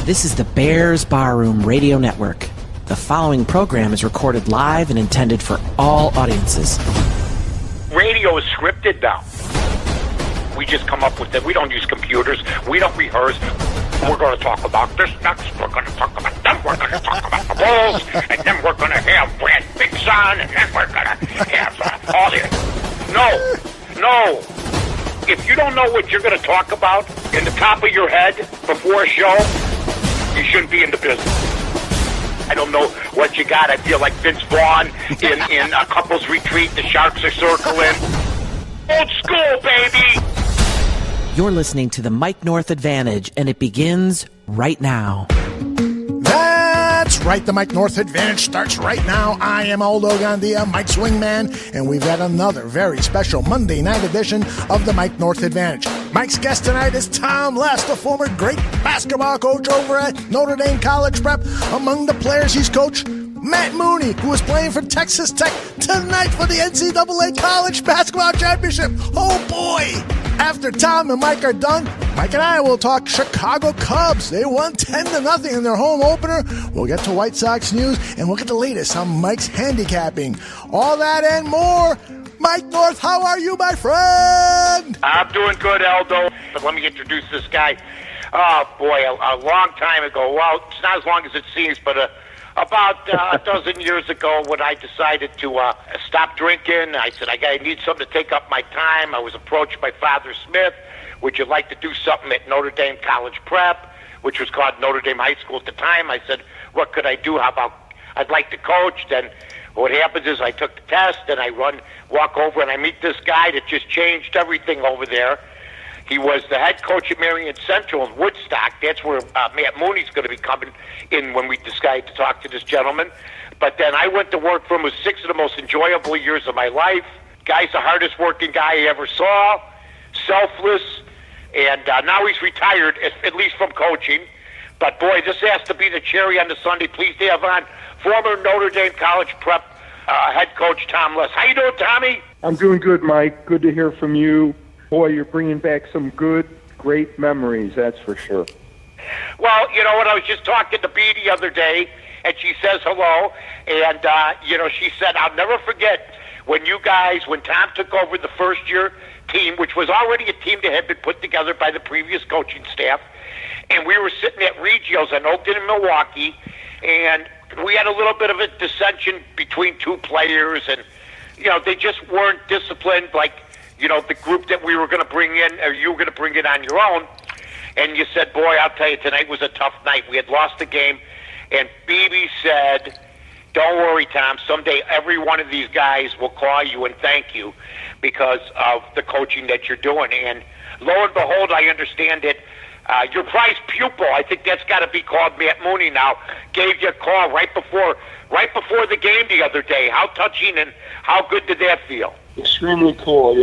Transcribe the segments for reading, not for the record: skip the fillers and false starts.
This is the Bears Barroom Radio Network. The following program is recorded live and intended for all audiences. Radio is scripted now. We just come up with it. We don't use computers. We don't rehearse. We're going to talk about this next. We're going to talk about them. We're going to talk about the Bulls. And then we're going to have Brad Biggs on. And then we're going to have all this. No. If you don't know what you're going to talk about in the top of your head before a show, you shouldn't be in the business. I don't know what you got. I feel like Vince Vaughn in a couple's retreat. The Sharks are circling. Old school, baby. You're listening to the Mike North Advantage, and it begins right now. That's right. The Mike North Advantage starts right now. I am Aldo Gandia, Mike's wingman, and we've got another very special Monday night edition of the Mike North Advantage. Mike's guest tonight is Tom Less, the former great basketball coach over at Notre Dame College Prep. Among the players he's coached, Matt Mooney, who is playing for Texas Tech tonight for the NCAA College Basketball Championship. Oh, boy. After Tom and Mike are done, Mike and I will talk Chicago Cubs. They won 10-0 in their home opener. We'll get to White Sox news, and we'll get the latest on Mike's handicapping. All that and more. Mike North, how are you, my friend? I'm doing good, Aldo. But let me introduce this guy. Oh, boy, a long time ago. Well, it's not as long as it seems, but about a dozen years ago when I decided to stop drinking, I said, I need something to take up my time. I was approached by Father Smith. Would you like to do something at Notre Dame College Prep, which was called Notre Dame High School at the time? I said, what could I do? How about I'd like to coach? Then what happens is I took the test, and I walk over, and I meet this guy that just changed everything over there. He was the head coach at Marion Central in Woodstock. That's where Matt Mooney's going to be coming in when we decide to talk to this gentleman. But then I went to work for him. It was 6 of the most enjoyable years of my life. Guy's the hardest working guy I ever saw. Selfless. And now he's retired, at least from coaching. But, boy, this has to be the cherry on the Sunday. Please have on former Notre Dame College Prep head coach Tom Less. How you doing, Tommy? I'm doing good, Mike. Good to hear from you. Boy, you're bringing back some good, great memories, that's for sure. Well, you know what, I was just talking to Bea the other day, and she says hello, and, she said, I'll never forget when Tom took over the first-year team, which was already a team that had been put together by the previous coaching staff, and we were sitting at Regio's in Oakton and Milwaukee, and we had a little bit of a dissension between two players, and, they just weren't disciplined like, the group that we were going to bring in, or you were going to bring in on your own. And you said, boy, I'll tell you, tonight was a tough night. We had lost the game. And Bebe said, don't worry, Tom. Someday every one of these guys will call you and thank you because of the coaching that you're doing. And lo and behold, I understand that your prized pupil, I think that's got to be called Matt Mooney now, gave you a call right before the game the other day. How touching and how good did that feel? Extremely cool,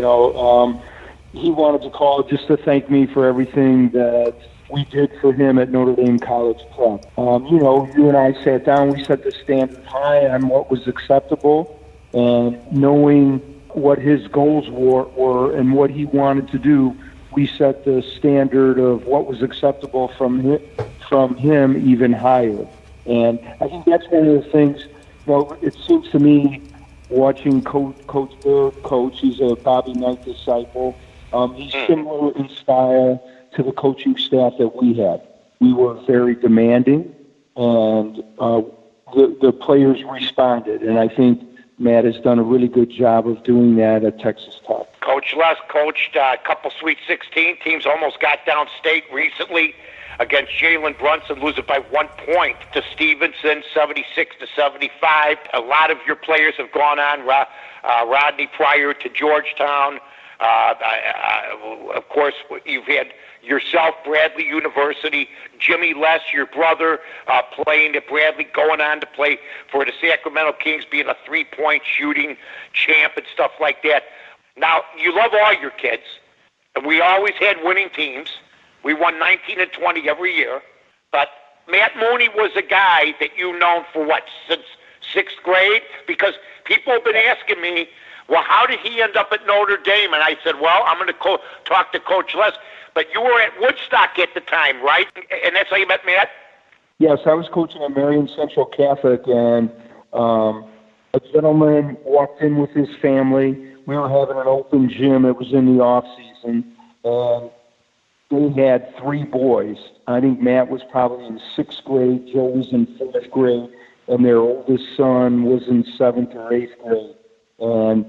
he wanted to call just to thank me for everything that we did for him at Notre Dame College Prep. You and I sat down, we set the standard high on what was acceptable, and knowing what his goals were and what he wanted to do, we set the standard of what was acceptable from him even higher. And I think that's one of the things, it seems to me, watching Coach Bear coach, he's a Bobby Knight disciple. He's similar in style to the coaching staff that we had. We were very demanding, and the players responded. And I think Matt has done a really good job of doing that at Texas Tech. Coach Les coached a couple Sweet 16 teams, almost got downstate recently against Jalen Brunson, losing by 1 point to Stevenson, 76-75. A lot of your players have gone on. Rodney Pryor to Georgetown. Of course, you've had yourself, Bradley University, Jimmy Les, your brother, playing at Bradley, going on to play for the Sacramento Kings, being a three-point shooting champ and stuff like that. Now, you love all your kids, and we always had winning teams. We won 19 and 20 every year. But Matt Mooney was a guy that you've known for since 6th grade? Because people have been asking me, well, how did he end up at Notre Dame? And I said, well, I'm going to talk to Coach Les. But you were at Woodstock at the time, right? And that's how you met Matt? Yes, I was coaching at Marion Central Catholic, and a gentleman walked in with his family. We were having an open gym. It was in the off season, and they had 3 boys. I think Matt was probably in 6th grade, Joe was in 4th grade, and their oldest son was in 7th or 8th grade. And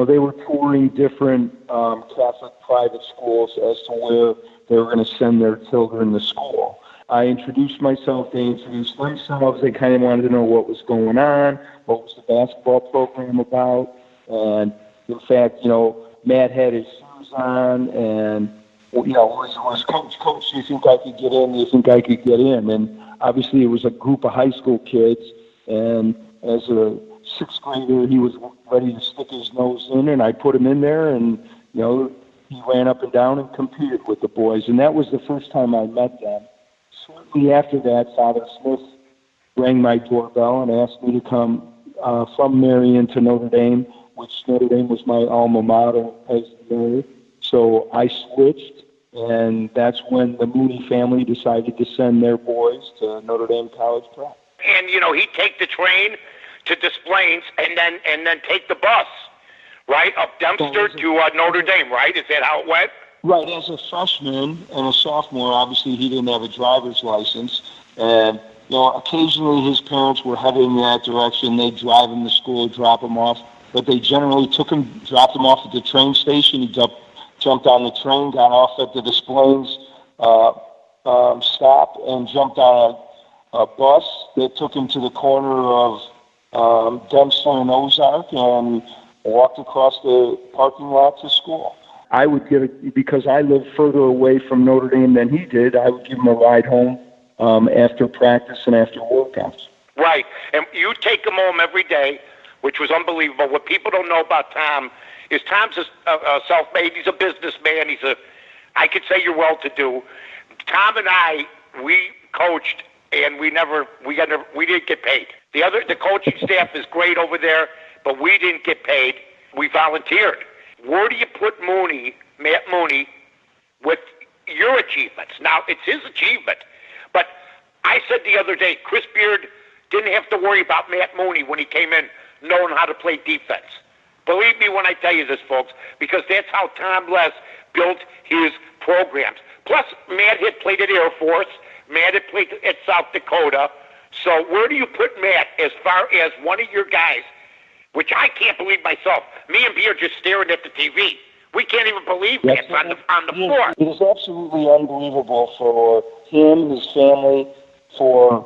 they were touring different Catholic private schools as to where they were going to send their children to school. I introduced myself, they introduced themselves, they kind of wanted to know what was going on, what was the basketball program about, and in fact, Matt had his shoes on, and, was coach, do you think I could get in, do you think I could get in? And obviously it was a group of high school kids, and as a 6th grader, he was ready to stick his nose in, and I put him in there, and, he ran up and down and competed with the boys, and that was the first time I met them. Shortly after that, Father Smith rang my doorbell and asked me to come from Marion to Notre Dame, which Notre Dame was my alma mater as the So I switched, and that's when the Mooney family decided to send their boys to Notre Dame College Prep. And, he'd take the train to Des Plaines and then take the bus, right, up Dempster to Notre Dame, right? Is that how it went? Right. As a freshman and a sophomore, obviously he didn't have a driver's license. And, occasionally his parents were heading in that direction. They'd drive him to school, drop him off. But they generally dropped him off at the train station. He jumped on the train, got off at the Des Plaines stop, and jumped on a bus that took him to the corner of Dempster and Ozark and walked across the parking lot to school. I would give it, because I lived further away from Notre Dame than he did, I would give him a ride home after practice and after workouts. Right. And you take him home every day, which was unbelievable. What people don't know about Tom is Tom's a self-made. He's a businessman. I could say you're well-to-do. Tom and I, we coached, and we didn't get paid. The coaching staff is great over there, but we didn't get paid. We volunteered. Where do you put Matt Mooney, with your achievements? Now, it's his achievement, but I said the other day, Chris Beard didn't have to worry about Matt Mooney when he came in knowing how to play defense. Believe me when I tell you this, folks, because that's how Tom Les built his programs. Plus, Matt had played at Air Force. Matt had played at South Dakota. So where do you put Matt as far as one of your guys, which I can't believe myself? Me and B are just staring at the TV. We can't even believe Matt's on the floor. It is absolutely unbelievable for him, his family, for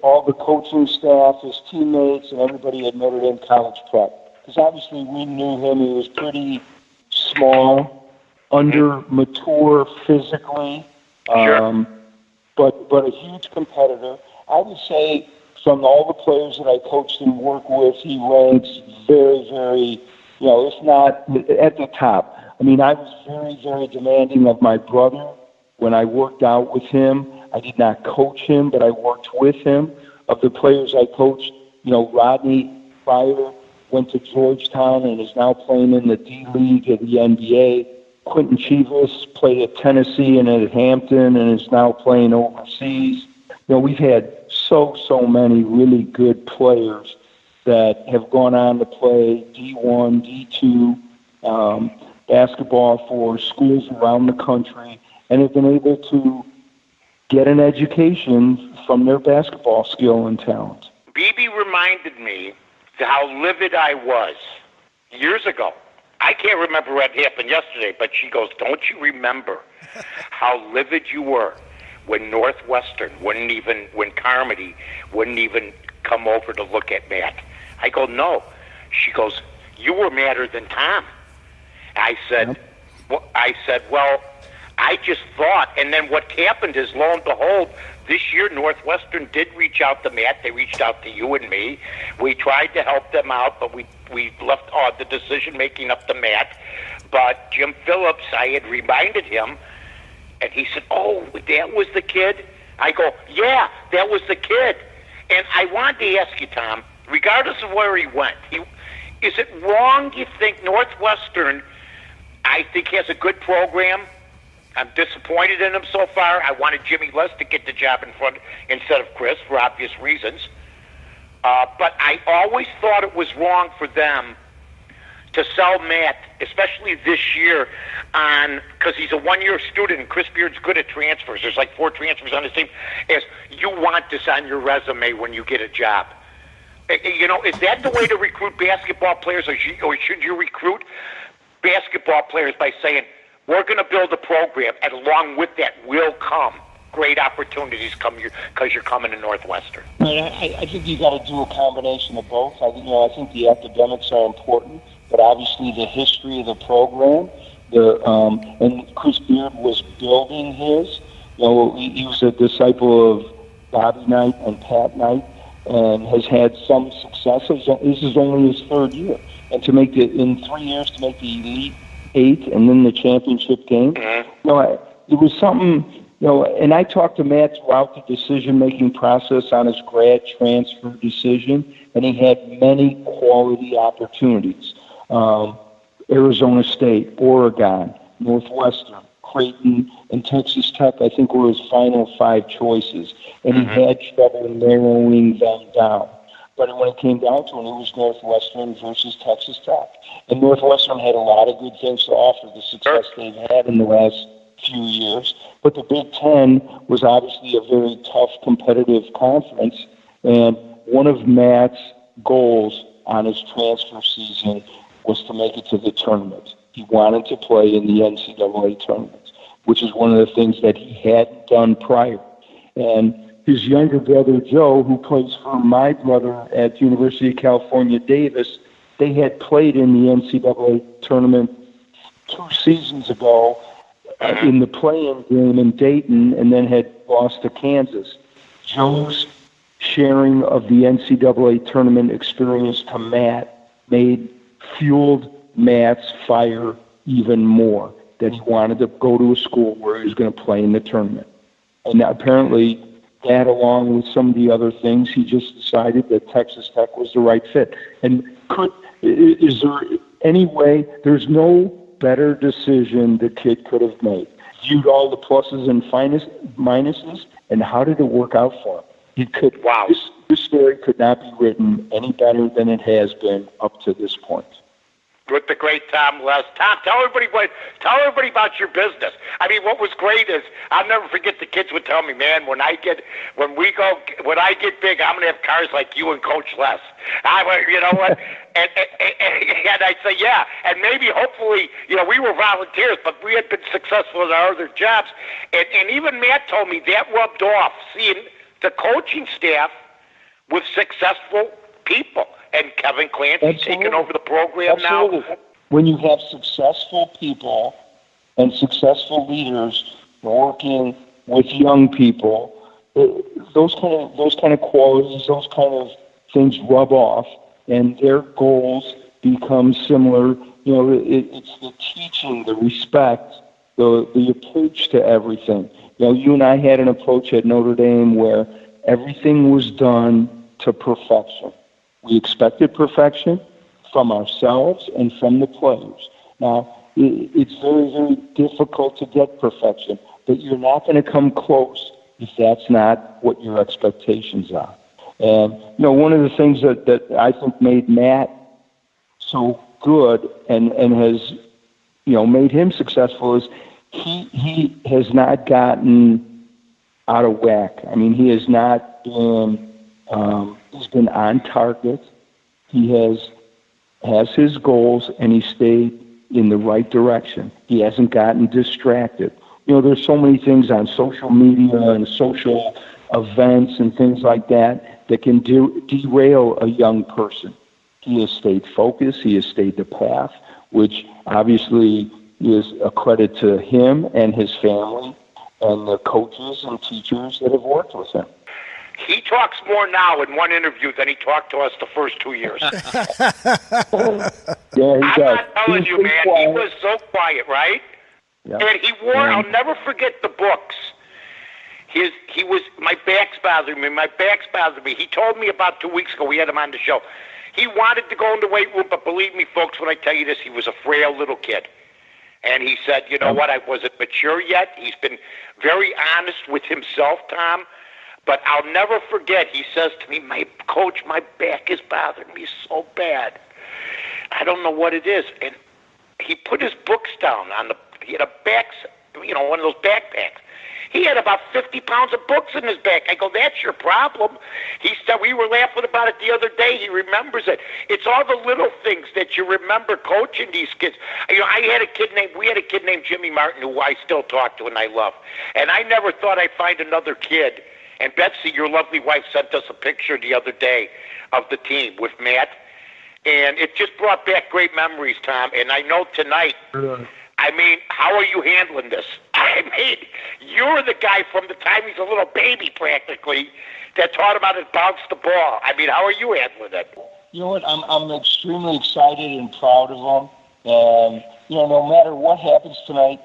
all the coaching staff, his teammates, and everybody at Notre Dame College Prep. Because obviously we knew him. He was pretty small, mature physically, sure. but a huge competitor. I would say from all the players that I coached and worked with, he ranks very, very, if not at the top. I mean, I was very, very demanding of my brother when I worked out with him. I did not coach him, but I worked with him. Of the players I coached, Rodney Pryor went to Georgetown and is now playing in the D-League at the NBA. Quentin Chivas played at Tennessee and at Hampton and is now playing overseas. We've had so many really good players that have gone on to play D1, D2 basketball for schools around the country and have been able to get an education from their basketball skill and talent. BB reminded me how livid I was years ago. I can't remember what happened yesterday, but she goes, don't you remember how livid you were when Northwestern when Carmody wouldn't even come over to look at Matt? I go, no. She goes, you were madder than Tom. I said, well, I just thought, and then what happened is, lo and behold, this year Northwestern did reach out to Matt. They reached out to you and me. We tried to help them out, but we left the decision-making up to Matt. But Jim Phillips, I had reminded him, and he said, oh, that was the kid? I go, yeah, that was the kid. And I wanted to ask you, Tom, regardless of where he went, is it wrong, you think, Northwestern, I think, has a good program, I'm disappointed in him so far. I wanted Jimmy Les to get the job in front instead of Chris for obvious reasons. But I always thought it was wrong for them to sell Matt, especially this year, because he's a one-year student and Chris Beard's good at transfers. There's like 4 transfers on his team. As you want this on your resume when you get a job. You know, is that the way to recruit basketball players, or should you recruit basketball players by saying, we're going to build a program, and along with that will come great opportunities because you're coming to Northwestern? I think you got to do a combination of both. I think the academics are important, but obviously the history of the program, and Chris Beard was building his. You know, he was a disciple of Bobby Knight and Pat Knight, and has had some success. This is only his 3rd year, and to make in 3 years to make the Elite 8 and then the championship game, it was something. You know, and I talked to Matt throughout the decision-making process on his grad transfer decision, and he had many quality opportunities. Arizona State, Oregon, Northwestern, Creighton, and Texas Tech, I think, were his final 5 choices, and he had trouble narrowing them down. But when it came down to it, it was Northwestern versus Texas Tech. And Northwestern had a lot of good things to offer, the success they've had in the last few years. But the Big Ten was obviously a very tough competitive conference, and one of Matt's goals on his transfer season was to make it to the tournament. He wanted to play in the NCAA tournament, which is one of the things that he hadn't done prior. And his younger brother, Joe, who plays for my brother at the University of California, Davis, they had played in the NCAA tournament 2 seasons ago in the play-in game in Dayton, and then had lost to Kansas. Joe's sharing of the NCAA tournament experience to Matt fueled Matt's fire even more, that he wanted to go to a school where he was going to play in the tournament. And apparently that, along with some of the other things, he just decided that Texas Tech was the right fit. And is there any way, there's no better decision the kid could have made. Viewed all the pluses and minuses, and how did it work out for him? He could. Wow. This story could not be written any better than it has been up to this point. With the great Tom Les. Tom, tell everybody about your business. I mean, what was great is I'll never forget the kids would tell me, man, when I get big, I'm gonna have cars like you and Coach Les. You know what? and I'd say, yeah, and maybe hopefully, you know, we were volunteers, but we had been successful in our other jobs, and even Matt told me that rubbed off, seeing the coaching staff with successful people. And Kevin Clancy's taking over the program now. When you have successful people and successful leaders working with young people, those kind of qualities, those kind of things rub off, and their goals become similar. You know, it's the teaching, the respect, the approach to everything. You know, you and I had an approach at Notre Dame where everything was done to perfection. We expected perfection from ourselves and from the players. Now, it's very, very difficult to get perfection, but you're not going to come close if that's not what your expectations are. And, you know, one of the things that I think made Matt so good and has, you know, made him successful is he has not gotten out of whack. I mean, he has not been... he's been on target. He has his goals, and he stayed in the right direction. He hasn't gotten distracted. You know, there's so many things on social media and social events and things like that can derail a young person. He has stayed focused. He has stayed the path, which obviously is a credit to him and his family and the coaches and teachers that have worked with him. He talks more now in one interview than he talked to us the first 2 years. Yeah, he I'm does. not telling you, man. Quiet. He was so quiet, right? Yeah. And he wore, I'll never forget the books. My back's bothering me. He told me about 2 weeks ago, we had him on the show. He wanted to go in the weight room, but believe me, folks, when I tell you this, he was a frail little kid. And he said, you know what, I wasn't mature yet. He's been very honest with himself, Tom. But I'll never forget, he says to me, my coach, my back is bothering me so bad. I don't know what it is. And he put his books down he had a one of those backpacks. He had about 50 pounds of books in his back. I go, that's your problem. He said, we were laughing about it the other day. He remembers it. It's all the little things that you remember coaching these kids. We had a kid named Jimmy Martin who I still talk to and I love. And I never thought I'd find another kid. And Betsy, your lovely wife, sent us a picture the other day of the team with Matt. And it just brought back great memories, Tom. And I know tonight, how are you handling this? You're the guy from the time he's a little baby practically that taught him how to bounce the ball. How are you handling it? You know what? I'm extremely excited and proud of him. And, no matter what happens tonight,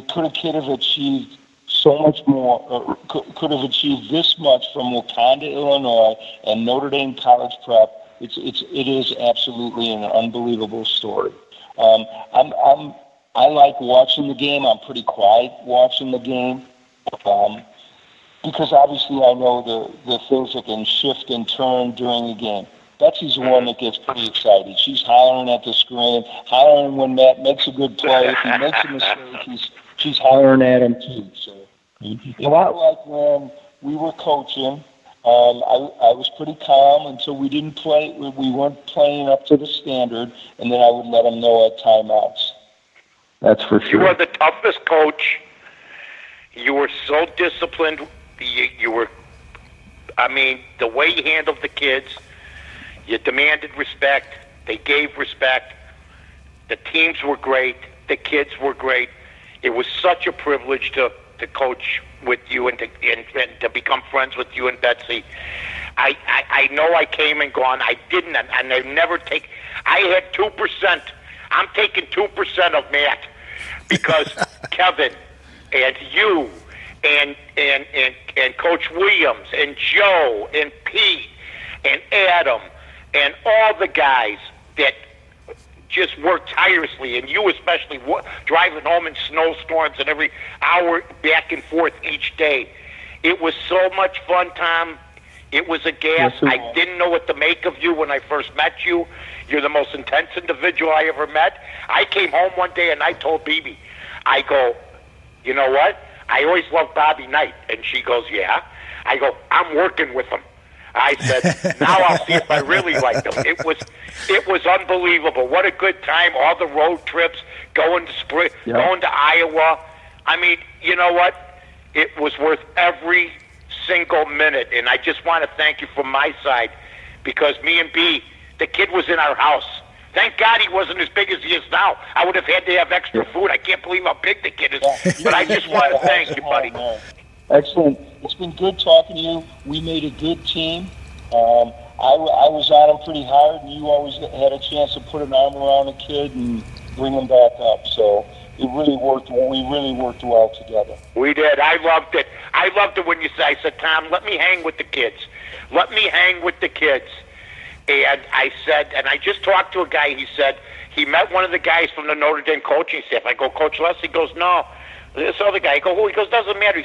could a kid have achieved so much more, could have achieved this much from Wakanda, Illinois, and Notre Dame College Prep. It is absolutely an unbelievable story. I like watching the game. I'm pretty quiet watching the game because obviously I know the things that can shift and turn during the game. Betsy's the one that gets pretty excited. She's hollering at the screen, hollering when Matt makes a good play. If he makes a mistake, she's hollering at him too. So a lot like when we were coaching. I was pretty calm until we didn't play. We weren't playing up to the standard, and then I would let them know at timeouts. That's for sure. You were the toughest coach. You were so disciplined. You were, the way you handled the kids, you demanded respect. They gave respect. The teams were great. The kids were great. It was such a privilege to coach with you and to become friends with you and Betsy. I know I came and gone. I didn't, and I never take. I had 2%. I'm taking 2% of Matt because Kevin and you and Coach Williams and Joe and Pete and Adam and all the guys that just worked tirelessly, and you especially driving home in snowstorms and every hour back and forth each day. It was so much fun, Tom. It was a gas. I didn't know what to make of you when I first met you. You're the most intense individual I ever met. I came home one day and I told Bibi, I go, you know what? I always loved Bobby Knight. And she goes, yeah. I go, I'm working with him. I said, now I'll see if I really like them. It was unbelievable. What a good time. All the road trips, going to Iowa. You know what? It was worth every single minute. And I just want to thank you from my side because me and B, the kid was in our house. Thank God he wasn't as big as he is now. I would have had to have extra food. I can't believe how big the kid is. But I just want to thank you, buddy. Excellent. It's been good talking to you. We made a good team. I was on him pretty hard, and you always had a chance to put an arm around a kid and bring him back up. So it really worked. We really worked well together. We did. I loved it. I loved it when you said, I said, Tom, let me hang with the kids. Let me hang with the kids. And I said, and I just talked to a guy. He said he met one of the guys from the Notre Dame coaching staff. I go, Coach Les? He goes, no. This other guy. I go, who? He goes, doesn't matter.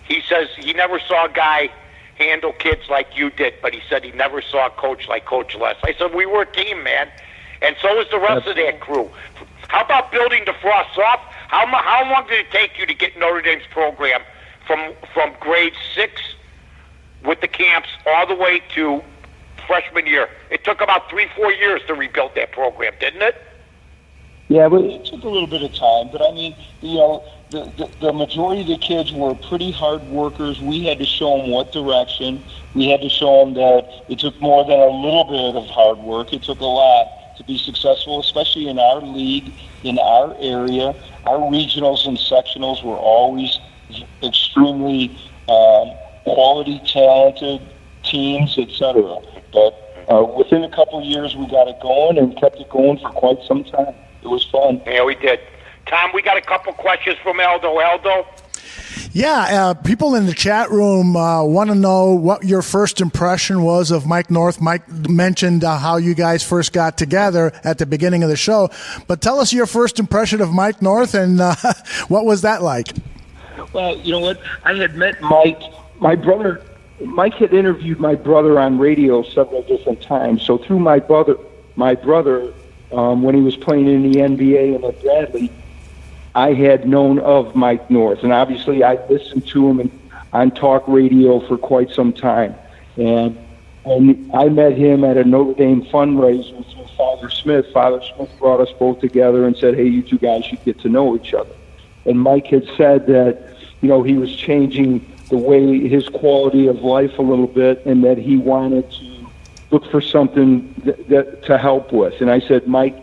He says he never saw a guy handle kids like you did, but he said he never saw a coach like Coach Les. I said, we were a team, man. And so is the rest of that crew. How about building DeFrost off? How long did it take you to get Notre Dame's program from grade 6 with the camps all the way to freshman year? It took about 3-4 years to rebuild that program, didn't it? Yeah, but it took a little bit of time. But the majority of the kids were pretty hard workers. We had to show them what direction. We had to show them that it took more than a little bit of hard work. It took a lot to be successful, especially in our league, in our area. Our regionals and sectionals were always extremely quality, talented teams, etc. But within a couple of years, we got it going and kept it going for quite some time. It was fun. Yeah, we did. Tom, we got a couple questions from Aldo. Aldo? Yeah, people in the chat room want to know what your first impression was of Mike North. Mike mentioned how you guys first got together at the beginning of the show, but tell us your first impression of Mike North and what was that like? Well, you know what? I had met Mike. My brother, Mike had interviewed my brother on radio several different times. So through my brother, when he was playing in the NBA and at Bradley, I had known of Mike North, and obviously I listened to him on talk radio for quite some time. And I met him at a Notre Dame fundraiser with Father Smith. Father Smith brought us both together and said, hey, you two guys should get to know each other. And Mike had said that, he was changing the way his quality of life a little bit and that he wanted to look for something that to help with. And I said, Mike,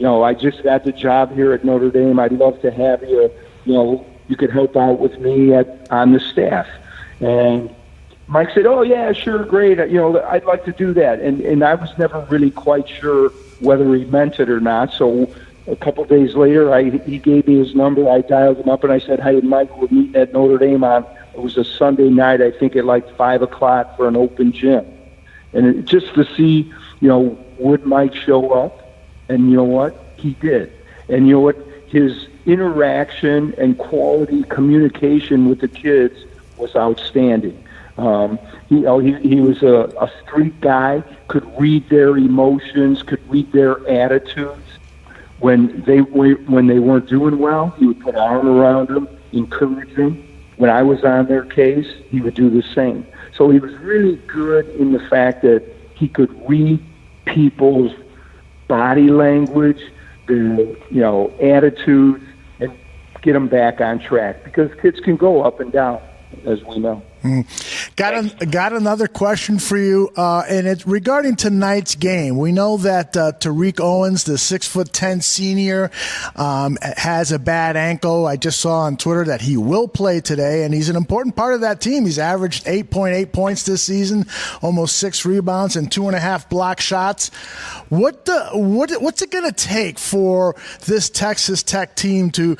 I just got the job here at Notre Dame. I'd love to have you. You could help out with me on the staff. And Mike said, oh, yeah, sure, great. I'd like to do that. And I was never really quite sure whether he meant it or not. So a couple of days later, he gave me his number. I dialed him up, and I said, hey, Mike, we're meeting at Notre Dame it was a Sunday night, I think at like 5 o'clock for an open gym. And just to see, would Mike show up? And you know what? He did. And you know what? His interaction and quality communication with the kids was outstanding. He was a street guy, could read their emotions, could read their attitudes. When they weren't doing well, he would put an arm around them, encourage them. When I was on their case, he would do the same. So he was really good in the fact that he could read people's body language, their attitudes, and get them back on track, because kids can go up and down, as we know. Got another question for you, and it's regarding tonight's game. We know that Tariq Owens, the 6'10" senior, has a bad ankle. I just saw on Twitter that he will play today, and he's an important part of that team. He's averaged 8.8 points this season, almost 6 rebounds and 2.5 block shots. What's it going to take for this Texas Tech team to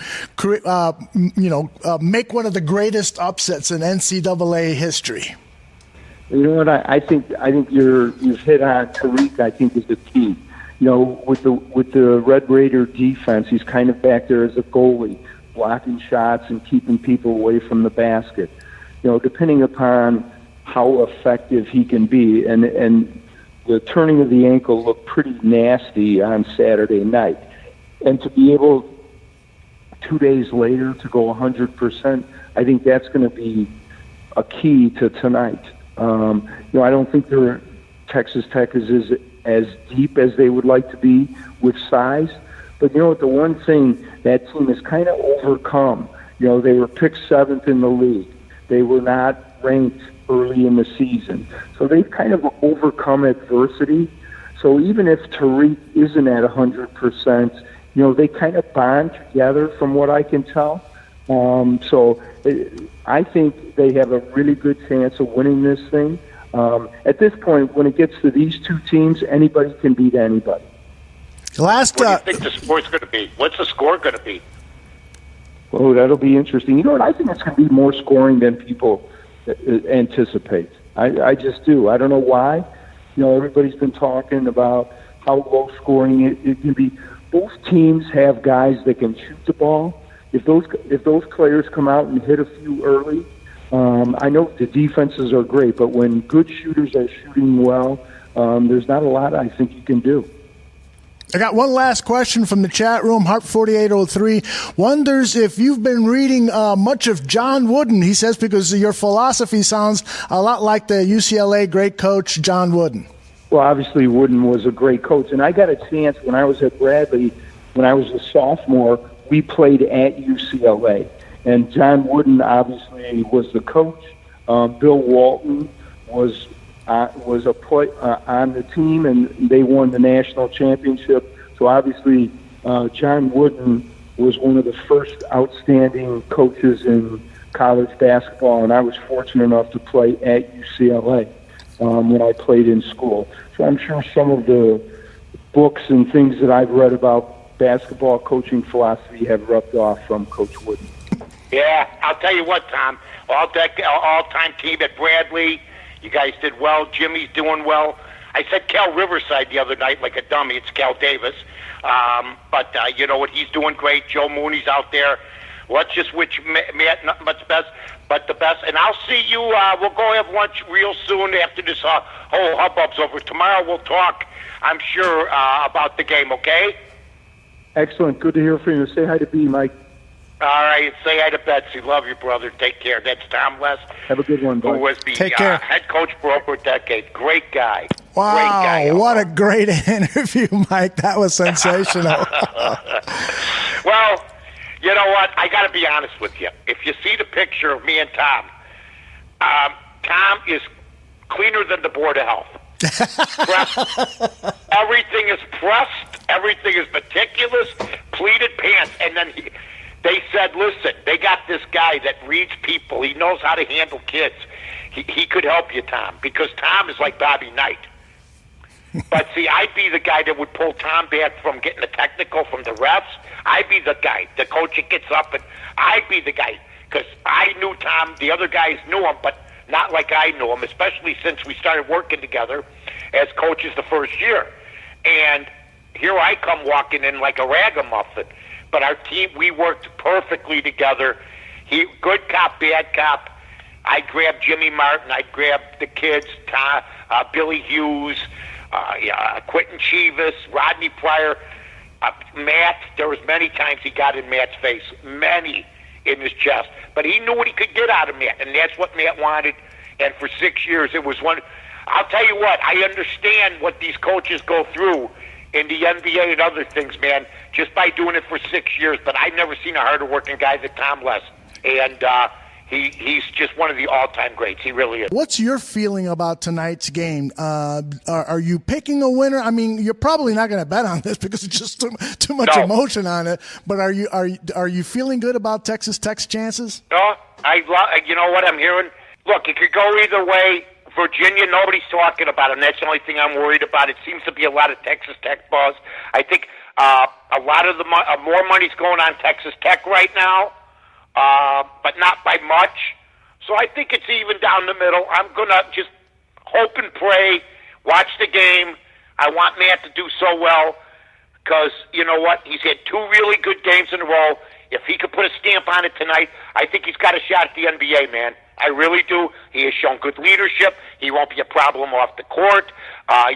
make one of the greatest upsets in NCAA history? You know what? I think you've hit on Tariq. I think is the key. With the Red Raider defense, he's kind of back there as a goalie, blocking shots and keeping people away from the basket. Depending upon how effective he can be, and the turning of the ankle looked pretty nasty on Saturday night, and to be able 2 days later to go 100%, I think that's going to be a key to tonight. I don't think Texas Tech is as deep as they would like to be with size. But the one thing that team has kind of overcome, they were picked 7th in the league. They were not ranked early in the season. So they've kind of overcome adversity. So even if Tariq isn't at 100%, they kind of bond together from what I can tell. So I think they have a really good chance of winning this thing. At this point, when it gets to these two teams, anybody can beat anybody. What do you think the score's going to be? What's the score going to be? Oh, that'll be interesting. I think it's going to be more scoring than people anticipate. I just do. I don't know why. Everybody's been talking about how low scoring it can be. Both teams have guys that can shoot the ball. If those players come out and hit a few early, I know the defenses are great, but when good shooters are shooting well, there's not a lot I think you can do. I got one last question from the chat room. Harp4803 wonders if you've been reading much of John Wooden. He says because your philosophy sounds a lot like the UCLA great coach John Wooden. Well, obviously Wooden was a great coach, and I got a chance when I was at Bradley, when I was a sophomore. We played at UCLA, and John Wooden obviously was the coach. Bill Walton was on the team, and they won the national championship. So obviously, John Wooden was one of the first outstanding coaches in college basketball, and I was fortunate enough to play at UCLA when I played in school. So I'm sure some of the books and things that I've read about basketball coaching philosophy have rubbed off from Coach Wooden. Yeah, I'll tell you what, Tom. All-time team at Bradley. You guys did well. Jimmy's doing well. I said Cal Riverside the other night like a dummy. It's Cal Davis. But you know what? He's doing great. Joe Mooney's out there. Let's just wish Matt nothing but the best. And I'll see you. We'll go have lunch real soon after this whole hubbub's over. Tomorrow we'll talk, I'm sure, about the game, okay? Excellent. Good to hear from you. Say hi to B, Mike. All right. Say hi to Betsy. Love you, brother. Take care. That's Tom West. Have a good one, bud. Who was the head coach for over a decade. Great guy. Wow, great guy, what a great interview, Mike. That was sensational. Well, you know what? I got to be honest with you. If you see the picture of me and Tom, Tom is cleaner than the Board of Health. Everything is pressed. Everything is meticulous. Pleated pants. And then they said, listen, they got this guy that reads people. He knows how to handle kids. He could help you, Tom, because Tom is like Bobby Knight. But see, I'd be the guy that would pull Tom back from getting the technical from the refs. I'd be the guy, the coach that gets up, and I'd be the guy, because I knew Tom. The other guys knew him, but not like I knew him, especially since we started working together as coaches the first year. And here I come walking in like a ragamuffin. But our team, we worked perfectly together. Good cop, bad cop. I'd grab Jimmy Martin. I'd grab the kids, Billy Hughes, Quentin Chivas, Rodney Pryor, Matt. There was many times he got in Matt's face, many in his chest. But he knew what he could get out of Matt, and that's what Matt wanted. And for 6 years, it was one. I'll tell you what, I understand what these coaches go through in the NBA and other things, man, just by doing it for 6 years. But I've never seen a harder working guy than Tom West. And he's just one of the all-time greats. He really is. What's your feeling about tonight's game? Are you picking a winner? I mean, you're probably not going to bet on this because it's just too much emotion on it. But are you feeling good about Texas Tech's chances? No, you know what I'm hearing? Look, it could go either way. Virginia, nobody's talking about it, and that's the only thing I'm worried about. It seems to be a lot of Texas Tech buzz. I think a lot of the more money's going on Texas Tech right now, but not by much. So I think it's even down the middle. I'm going to just hope and pray, watch the game. I want Matt to do so well because, you know what, he's had 2 really good games in a row. If he could put a stamp on it tonight, I think he's got a shot at the NBA, man. I really do. He has shown good leadership. He won't be a problem off the court.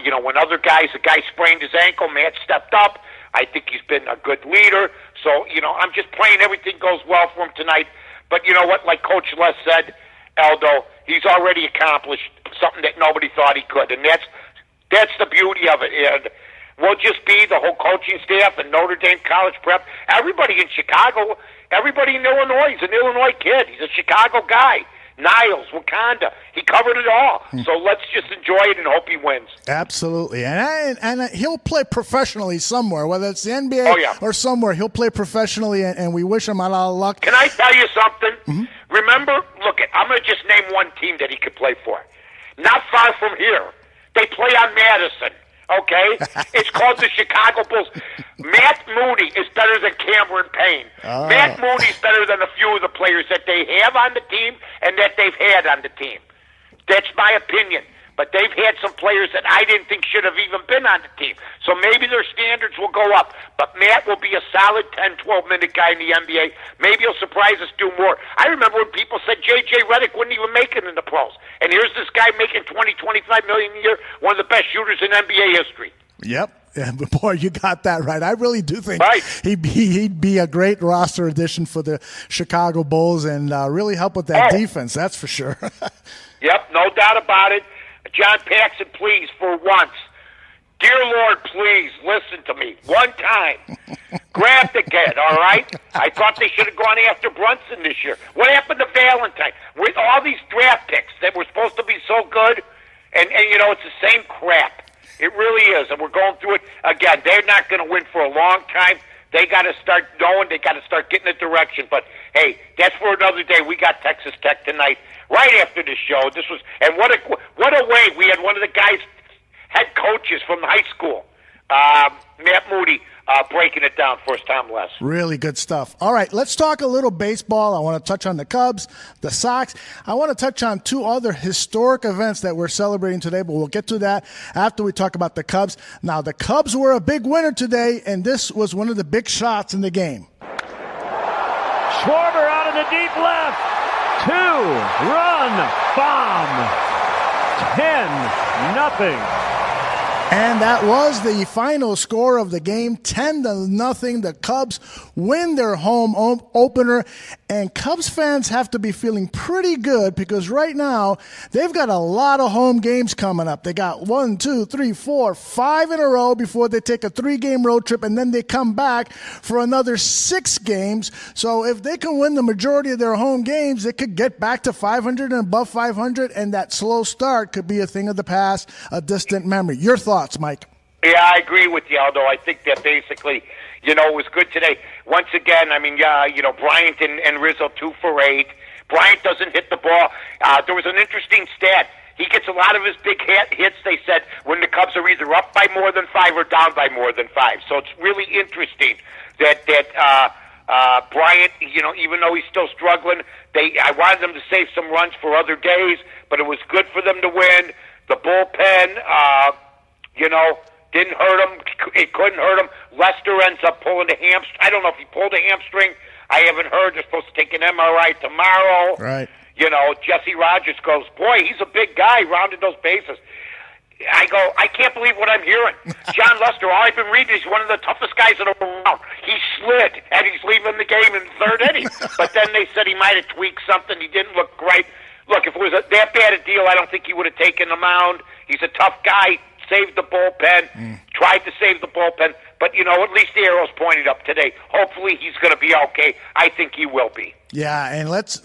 You know, when a guy sprained his ankle, Matt stepped up. I think he's been a good leader. So, you know, I'm just praying everything goes well for him tonight. But you know what? Like Coach Les said, Aldo, he's already accomplished something that nobody thought he could. And that's the beauty of it. And we'll just be the whole coaching staff and Notre Dame College Prep. Everybody in Chicago, everybody in Illinois. He's an Illinois kid. He's a Chicago guy. Niles, Wakanda, he covered it all. So let's just enjoy it and hope he wins. Absolutely. And he'll play professionally somewhere, whether it's the NBA or somewhere. He'll play professionally, and we wish him a lot of luck. Can I tell you something? Mm-hmm. Remember, look, I'm going to just name one team that he could play for. Not far from here. They play on Madison. Okay? It's called the Chicago Bulls. Matt Mooney is better than Cameron Payne. Oh. Matt Mooney is better than a few of the players that they have on the team and that they've had on the team. That's my opinion. But they've had some players that I didn't think should have even been on the team. So maybe their standards will go up. But Matt will be a solid 10, 12-minute guy in the NBA. Maybe he'll surprise us, do more. I remember when people said J.J. Redick wouldn't even make it in the pros. And here's this guy making $20, $25 million a year, one of the best shooters in NBA history. Yep. Yeah, but boy, you got that right. I really do think he'd be a great roster addition for the Chicago Bulls and really help with that defense, that's for sure. Yep, no doubt about it. John Paxson, please, for once, dear Lord, please listen to me. One time, grab the kid, all right? I thought they should have gone after Brunson this year. What happened to Valentine? With all these draft picks that were supposed to be so good, and you know, it's the same crap. It really is, and we're going through it again. They're not going to win for a long time. They got to start knowing. They got to start getting a direction. But hey, that's for another day. We got Texas Tech tonight, right after the show. This was, and what a way. We had one of the guys, head coaches from high school, Matt Mooney, breaking it down for us, Tom Les. Really good stuff. All right, let's talk a little baseball. I want to touch on the Cubs, the Sox. I want to touch on two other historic events that we're celebrating today, but we'll get to that after we talk about the Cubs. Now, the Cubs were a big winner today, and this was one of the big shots in the game. Schwarber out in the deep left. 2-run bomb. 10-0. And that was the final score of the game, 10-0. The Cubs win their home opener, and Cubs fans have to be feeling pretty good because right now they've got a lot of home games coming up. They got 1, 2, 3, 4, 5 in a row before they take a 3-game road trip, and then they come back for another 6 games. So if they can win the majority of their home games, they could get back to 500 and above 500, and that slow start could be a thing of the past, a distant memory. Your thoughts, Mike? Yeah, I agree with you, Aldo. I think that basically, it was good today. Once again, Bryant and Rizzo 2 for 8. Bryant doesn't hit the ball. There was an interesting stat. He gets a lot of his big hits, they said, when the Cubs are either up by more than 5 or down by more than 5. So it's really interesting that Bryant, even though he's still struggling, I wanted them to save some runs for other days, but it was good for them to win. The bullpen, didn't hurt him. It couldn't hurt him. Lester ends up pulling a hamstring. I don't know if he pulled a hamstring. I haven't heard. They're supposed to take an MRI tomorrow. Right. Jesse Rogers goes, boy, he's a big guy, rounded those bases. I go, I can't believe what I'm hearing. John Lester, all I've been reading, he's one of the toughest guys in the world. He slid, and he's leaving the game in the 3rd inning. But then they said he might have tweaked something. He didn't look great. Look, if it was that bad a deal, I don't think he would have taken the mound. He's a tough guy. Saved the bullpen, tried to save the bullpen, but, at least the arrow's pointed up today. Hopefully he's going to be okay. I think he will be. Yeah, and let's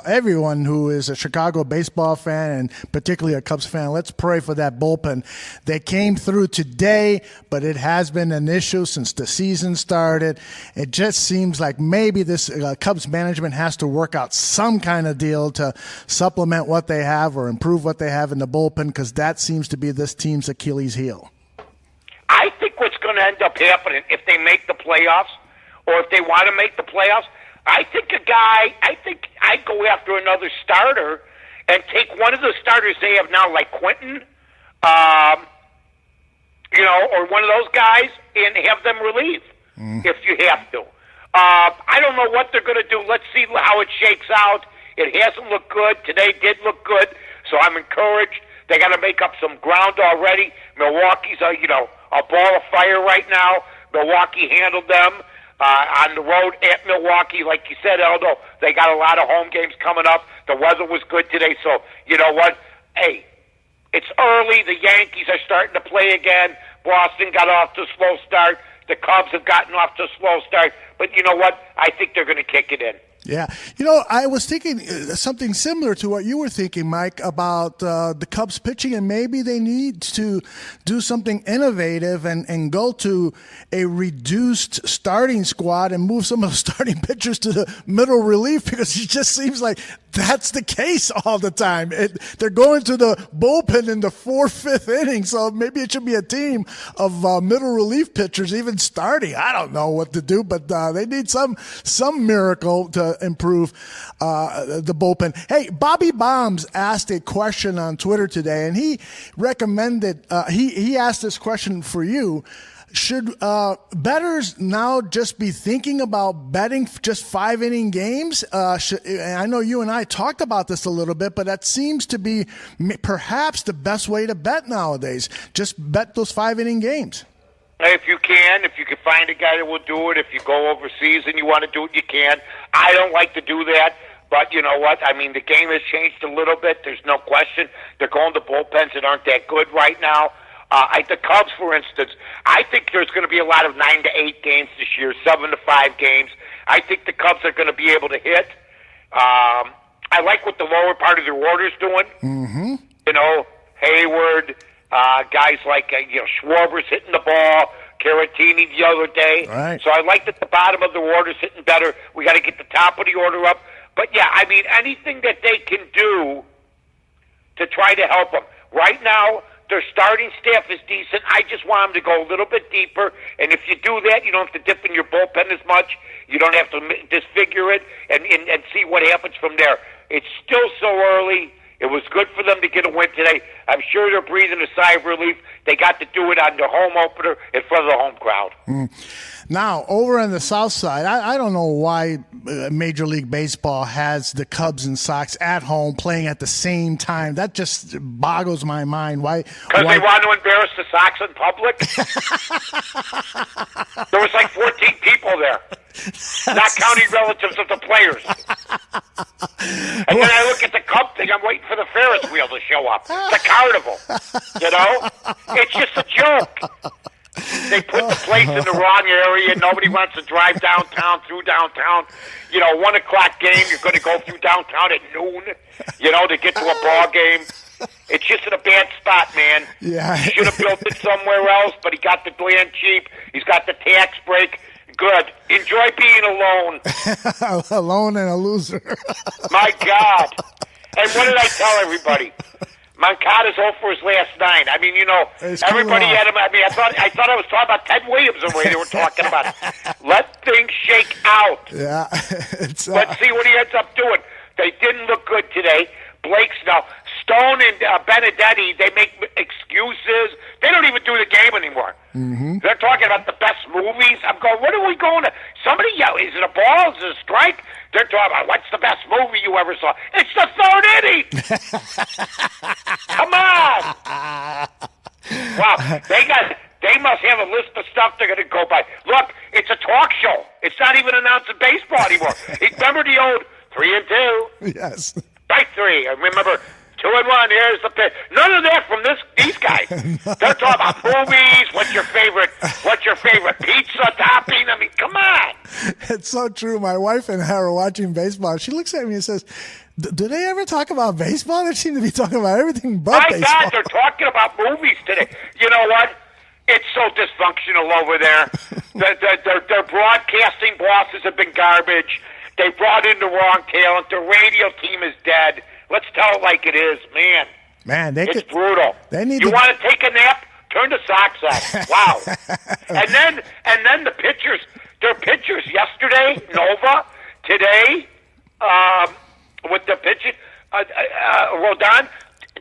everyone who is a Chicago baseball fan and particularly a Cubs fan, let's pray for that bullpen. They came through today, but it has been an issue since the season started. It just seems like maybe this Cubs management has to work out some kind of deal to supplement what they have or improve what they have in the bullpen, because that seems to be this team's Achilles heel. I think what's going to end up happening if they make the playoffs or if they want to make the playoffs, I think I'd go after another starter and take one of the starters they have now, like Quentin, or one of those guys, and have them relieve if you have to. I don't know what they're going to do. Let's see how it shakes out. It hasn't looked good. Today did look good, so I'm encouraged. They got to make up some ground already. Milwaukee's a ball of fire right now. Milwaukee handled them on the road at Milwaukee. Like you said, Aldo, they got a lot of home games coming up. The weather was good today, so you know what? Hey, it's early. The Yankees are starting to play again. Boston got off to a slow start. The Cubs have gotten off to a slow start. But you know what? I think they're going to kick it in. Yeah. I was thinking something similar to what you were thinking, Mike, about the Cubs pitching, and maybe they need to do something innovative and go to a reduced starting squad and move some of the starting pitchers to the middle relief, because it just seems like that's the case all the time. They're going to the bullpen in the 4th, 5th inning, so maybe it should be a team of middle relief pitchers even starting. I don't know what to do, but they need some miracle to improve the bullpen. Hey, Bobby Bombs asked a question on Twitter today, and he recommended he asked this question for you. Should bettors now just be thinking about betting just 5-inning games? I know you and I talked about this a little bit, but that seems to be perhaps the best way to bet nowadays. Just bet those 5-inning games. If you can find a guy that will do it, if you go overseas and you want to do it, you can. I don't like to do that, but you know what? I mean, the game has changed a little bit. There's no question. They're going to bullpens that aren't that good right now. The Cubs, for instance, I think there's going to be a lot of 9-8 games this year, 7-5 games. I think the Cubs are going to be able to hit. I like what the lower part of their order's doing. Mm-hmm. Hayward, guys like Schwarber's hitting the ball, Caratini the other day. Right. So I like that the bottom of the order's hitting better. We got to get the top of the order up. But yeah, I mean, anything that they can do to try to help them. Right now, Their starting staff is decent. I just want them to go a little bit deeper. And if you do that, you don't have to dip in your bullpen as much. You don't have to disfigure it and see what happens from there. It's still so early. It was good for them to get a win today. I'm sure they're breathing a sigh of relief. They got to do it on their home opener in front of the home crowd. Now, over on the south side, I don't know why Major League Baseball has the Cubs and Sox at home playing at the same time. That just boggles my mind. Why? Because they want to embarrass the Sox in public? There was like 14 people there, not counting relatives of the players. And then I look at the Cub thing, I'm waiting for the Ferris wheel to show up. The carnival. You know? It's just a joke. They put the place in the wrong area. Nobody wants to drive through downtown. 1 o'clock game, you're going to go through downtown at noon, to get to a ball game. It's just in a bad spot, man. Yeah. He should have built it somewhere else, but he got the land cheap. He's got the tax break. Good. Enjoy being alone. Alone and a loser. My God. And what did I tell everybody? Moncada's 0 for his last 9. I mean, everybody had him. I mean, I thought I was talking about Ted Williams the way they were talking about it. Let things shake out. Yeah. Let's see what he ends up doing. They didn't look good today. Blake's now. Stone and Benedetti, they make excuses. They don't even do the game anymore. Mm-hmm. They're talking about the best movies. I'm going, what are we going to? Somebody yell, is it a ball? Is it a strike? They're talking about, what's the best movie you ever saw? It's the third inning. Come on. Wow. They must have a list of stuff they're going to go by. Look, it's a talk show. It's not even announcing baseball anymore. Remember the old 3 and 2? Yes. Strike 3. I remember 2 and 1. Here's the pitch. None of that from these guys. They're talking about movies. What's your favorite pizza topping? I mean, come on. It's so true. My wife and I were watching baseball. She looks at me and says, "Do they ever talk about baseball? They seem to be talking about everything but baseball." My God, they're talking about movies today. You know what? It's so dysfunctional over there. Their broadcasting bosses have been garbage. They brought in the wrong talent. The radio team is dead. Let's tell it like it is, man. It's brutal. You want to take a nap? Turn the Sox on. Wow. and then the pitchers. Their pitchers yesterday, Nova. Today, with the pitching, Rodon.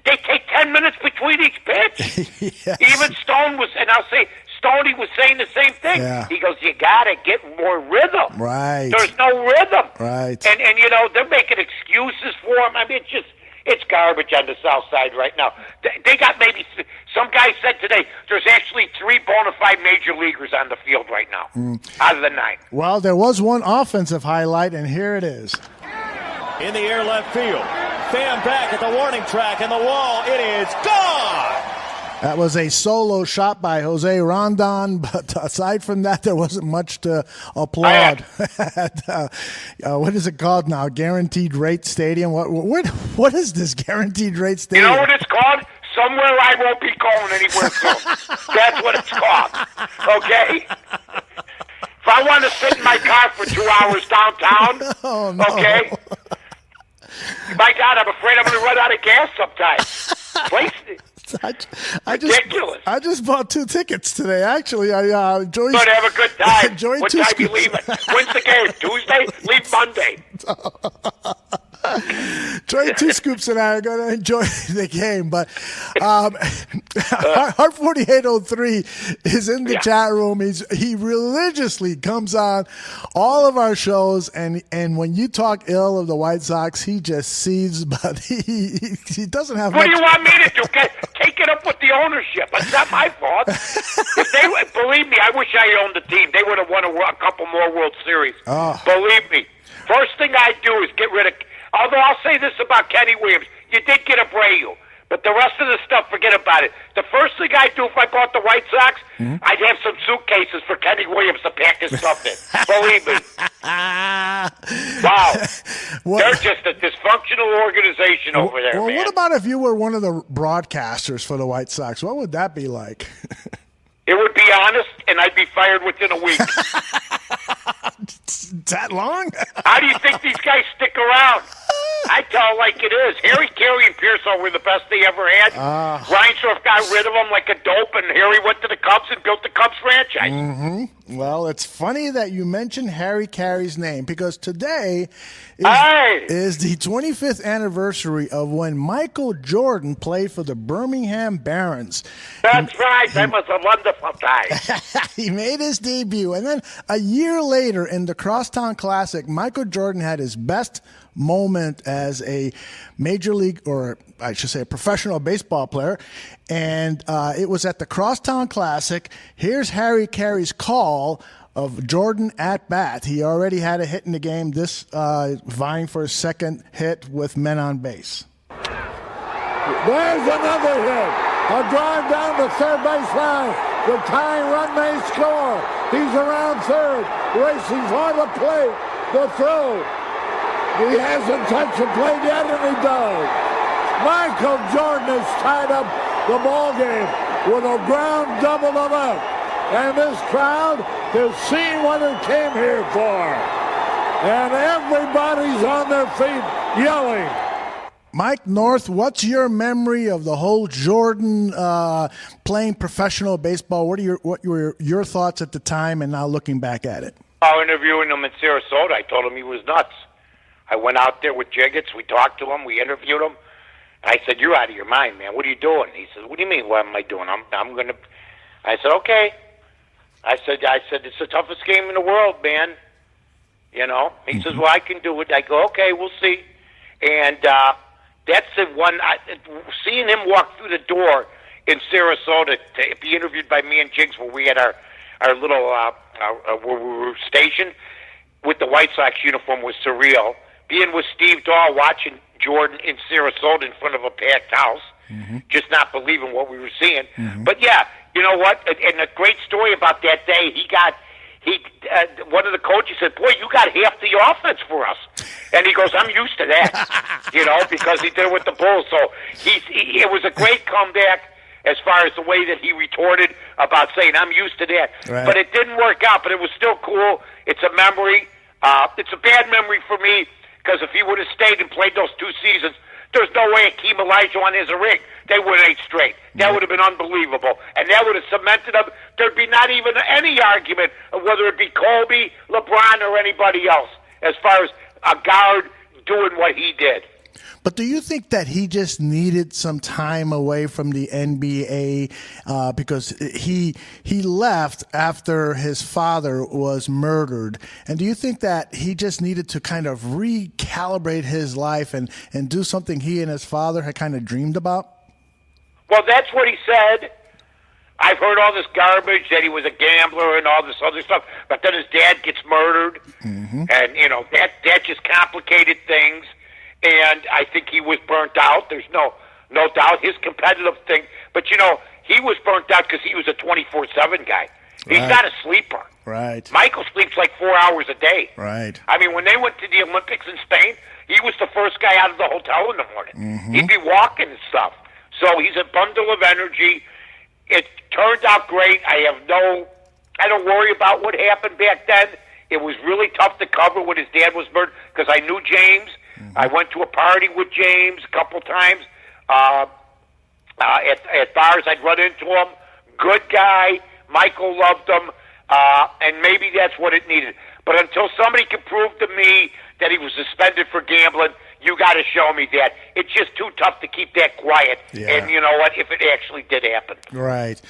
They take 10 minutes between each pitch. Yes. Even Stone was, and I'll say, Stoney was saying the same thing. Yeah. He goes, you got to get more rhythm. Right. There's no rhythm. Right. And they're making excuses for him. I mean, it's garbage on the south side right now. They got maybe, some guy said today, there's actually 3 bona fide major leaguers on the field right now out of the 9. Well, there was one offensive highlight, and here it is. In the air left field. Fan back at the warning track, and the wall, it is gone! That was a solo shot by Jose Rondon, but aside from that, there wasn't much to applaud. What is it called now? Guaranteed Rate Stadium? What is this Guaranteed Rate Stadium? You know what it's called? Somewhere I won't be going anywhere soon. That's what it's called. Okay? If I want to sit in my car for 2 hours downtown, okay? My God, I'm afraid I'm going to run out of gas sometime. Ridiculous. I just bought 2 tickets today. Actually, I enjoyed. Good, have a good time. Enjoyed what 2 time scoops. you leaving? When's the game? Tuesday? Leave Monday. Trey Two Scoops and I are going to enjoy the game, but Heart 4803 is in the chat room. He religiously comes on all of our shows, and when you talk ill of the White Sox, he just seethes, but he doesn't have. What do you want me to do? Take it up with the ownership. It's not my fault. Believe me, I wish I owned the team. They would have won a couple more World Series. Oh. Believe me. First thing I do is get rid of. Although I'll say this about Kenny Williams, you did get Abreu, but the rest of the stuff, forget about it. The first thing I'd do if I bought the White Sox, I'd have some suitcases for Kenny Williams to pack his stuff in. Believe me. Wow. They're just a dysfunctional organization over there, man. What about if you were one of the broadcasters for the White Sox? What would that be like? It would be honest, and I'd be fired within a week. That long? How do you think these guys stick around? I tell it like it is. Harry Carey and Pearsall were the best they ever had. Reinsdorf got rid of them like a dope, and Harry went to the Cubs and built the Cubs franchise. Mm-hmm. Well, it's funny that you mentioned Harry Carey's name because today is the 25th anniversary of when Michael Jordan played for the Birmingham Barons. That's right. That was a wonderful time. He made his debut, and then a year later in the Crosstown Classic, Michael Jordan had his best moment as a major league, or I should say a professional baseball player, and it was at the Crosstown Classic. Here's Harry Carey's call of Jordan at bat. He already had a hit in the game, this vying for his second hit with men on base. There's another hit. A drive down the third baseline. The tying run may score. He's around third, racing for the plate. The throw. He hasn't touched the plate yet, and he does. Michael Jordan has tied up the ball game with a ground double to left. And this crowd has seen what it came here for. And everybody's on their feet yelling. Mike North, what's your memory of the whole Jordan playing professional baseball? What were your thoughts at the time and now looking back at it? While interviewing him in Sarasota, I told him he was nuts. I went out there with Jiggets. We talked to him. We interviewed him. I said, "You're out of your mind, man. What are you doing?" He said, "What do you mean? What am I doing? I'm going to." I said, "Okay." I said, "It's the toughest game in the world, man. You know." He says, "Well, I can do it." I go, "Okay, we'll see." And that's the one. Seeing him walk through the door in Sarasota to be interviewed by me and Jiggs, where we had our little where we were stationed with the White Sox uniform, was surreal. Being with Steve Dahl, watching Jordan in Sarasota in front of a packed house, just not believing what we were seeing. But yeah, you know what? And a great story about that day, one of the coaches said, "Boy, you got half the offense for us." And he goes, "I'm used to that," you know, because he did it with the Bulls. So it was a great comeback as far as the way that he retorted about saying, "I'm used to that." Right. But it didn't work out, but it was still cool. It's a memory. It's a bad memory for me, because if he would have stayed and played those 2 seasons, there's no way Akeem Olajuwon is a ring. They would have 8 straight. That would have been unbelievable. And that would have cemented them. There'd be not even any argument of whether it be Kobe, LeBron, or anybody else as far as a guard doing what he did. But do you think that he just needed some time away from the NBA because he left after his father was murdered? And do you think that he just needed to kind of recalibrate his life and do something he and his father had kind of dreamed about? Well, that's what he said. I've heard all this garbage that he was a gambler and all this other stuff, but then his dad gets murdered, and you know that just complicated things. And I think he was burnt out. There's no doubt. His competitive thing. But, you know, he was burnt out because he was a 24/7 guy. He's not a sleeper. Right. Michael sleeps like 4 hours a day. Right. I mean, when they went to the Olympics in Spain, he was the first guy out of the hotel in the morning. He'd be walking and stuff. So he's a bundle of energy. It turned out great. I don't worry about what happened back then. It was really tough to cover when his dad was murdered because I knew James. I went to a party with James a couple times at bars. I'd run into him. Good guy. Michael loved him, and maybe that's what it needed. But until somebody can prove to me that he was suspended for gambling, you got to show me that. It's just too tough to keep that quiet. Yeah. And you know what? If it actually did happen. Right.